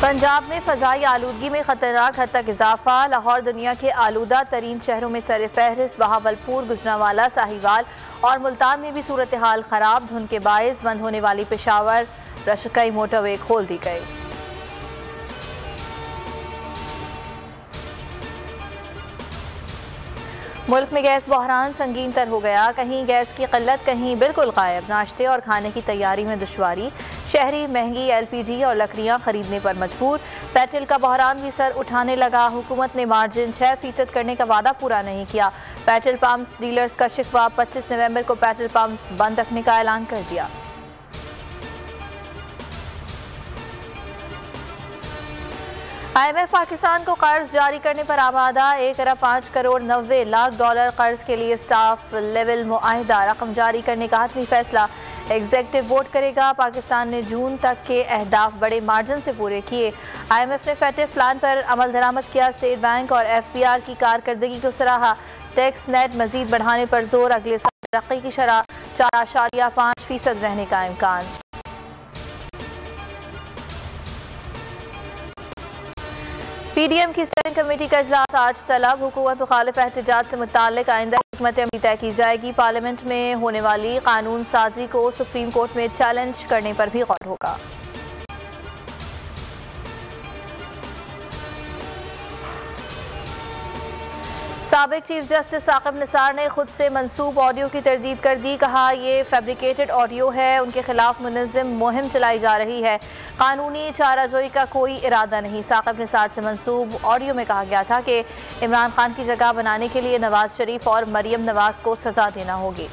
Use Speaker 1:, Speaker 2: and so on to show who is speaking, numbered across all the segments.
Speaker 1: पंजाब में फ़ज़ाई आलूदगी में ख़तरनाक हद तक इजाफा। लाहौर दुनिया के आलूदा तरीन शहरों में सर फहरिस्त। बहावलपुर, गुजरांवाला, साहिवाल और मुल्तान में भी सूरत हाल ख़राब। धुंध के बायस बंद होने वाली पेशावर रशकई मोटरवे खोल दी गई। मुल्क में गैस बहरान संगीन तर हो गया। कहीं गैस की किल्लत, कहीं बिल्कुल गायब। नाश्ते और खाने की तैयारी में दुश्वारी। शहरी महंगी LPG और लकड़ियाँ खरीदने पर मजबूर। पेट्रोल का बहरान भी सर उठाने लगा। हुकूमत ने मार्जिन 6% करने का वादा पूरा नहीं किया। पेट्रोल पंप्स डीलर्स का शिकवा। 25 नवंबर को पेट्रोल पंप्स बंद रखने का ऐलान कर दिया। IMF पाकिस्तान को कर्ज जारी करने पर आमादा। 1,05,90,00,000 कर्ज के लिए स्टाफ लेवल मुआहिदा। रकम जारी करने का हतमी फैसला एग्जीक्यूटिव वोट करेगा। पाकिस्तान ने जून तक के अहदाफ बड़े मार्जिन से पूरे किए। IMF ने फैटिव प्लान पर अमल दरामद किया। स्टेट बैंक और FBR की कारकर्दगी को सराहा। टैक्स नेट मजीद बढ़ाने पर जोर। अगले साल तरक्की की शरह 4.5% रहने का इम्कान। PDM की स्टेयरिंग कमेटी का इजलास आज तलब। हुकूमत मुखालिफ एहतजाज से मुताल्लिक आइंदा हिकमत अमली तय की जाएगी। पार्लियामेंट में होने वाली कानून साजी को सुप्रीम कोर्ट में चैलेंज करने पर भी गौर होगा। साबिक चीफ जस्टिस साकिब निसार ने खुद से मंसूब ऑडियो की तरदीद कर दी। कहा ये फैब्रिकेटेड ऑडियो है। उनके खिलाफ मुनज़्ज़म मुहिम चलाई जा रही है। कानूनी चाराजोई का कोई इरादा नहीं। साकिब निसार से मंसूब ऑडियो में कहा गया था कि इमरान खान की जगह बनाने के लिए नवाज शरीफ और मरियम नवाज को सजा देना होगी।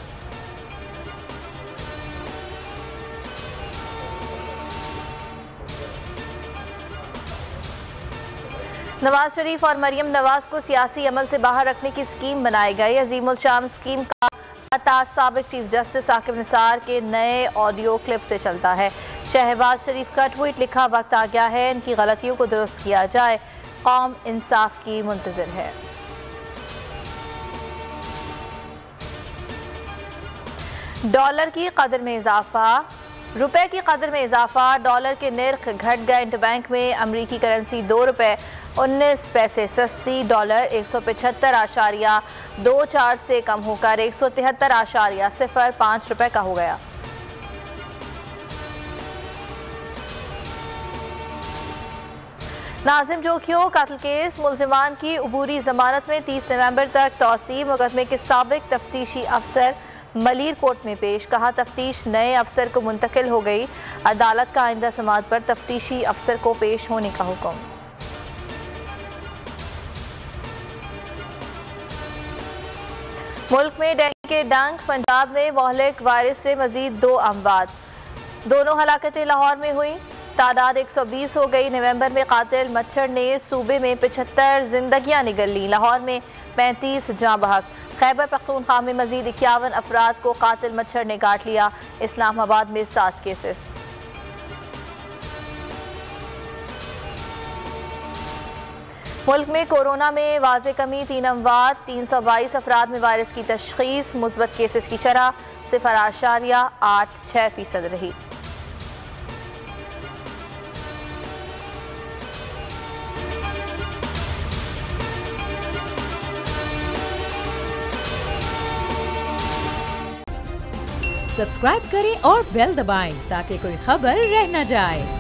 Speaker 1: नवाज शरीफ और मरियम नवाज को सियासी अमल से बाहर रखने की स्कीम बनाई गई। अजीमुल शाम स्कीम का पता साबिक चीफ जस्टिस साकिब निसार के नए ऑडियो क्लिप से चलता है। शहबाज शरीफ का ट्वीट लिखा, वक्त आ गया है इनकी गलतियों को दुरुस्त किया जाए। कौम इंसाफ की मुंतज़िर है। डॉलर की कदर में इजाफा। रुपए की कदर में इजाफा। डॉलर के निर्ख घट गए। इंटरबैंक में अमरीकी करेंसी 2 रुपए 19 पैसे सस्ती। डॉलर 175.24 से कम होकर 173.05 रुपए का हो गया। नाजिम जोखियों कत्ल केस। मुल्जिमान की अबूरी जमानत में 30 नवंबर तक तौसीब। मुकदमे के साबिक तफ्तीशी अफसर मलीर कोर्ट में पेश। कहा तफ्तीश नए अफसर को मुंतकिल हो गई। अदालत का आइंदा समाअत पर तफ्तीशी अफसर को पेश होने का हुक्म। मुल्क में डेंगू के डंक। पंजाब में मोहलिक वायरस से मजीद 2 अमवात। दोनों हलाकतें लाहौर में हुई। तादाद 120 हो गई। नवंबर में कातिल मच्छर ने सूबे में 75 जिंदगियां निगल ली। लाहौर में 35 जाँ बहक। खैबर पख्तूनख्वा में मजीद 51 अफराद को कातिल मच्छर ने काट लिया। इस्लामाबाद में 7 केसेस। मुल्क में कोरोना में वाज़े कमी। 3 अमवात। 322 अफराद में वायरस की तशखीस। मुस्बत केसेस की शरह 0.86% रही।
Speaker 2: सब्सक्राइब करें और बेल दबाएं ताकि कोई खबर रह न जाए।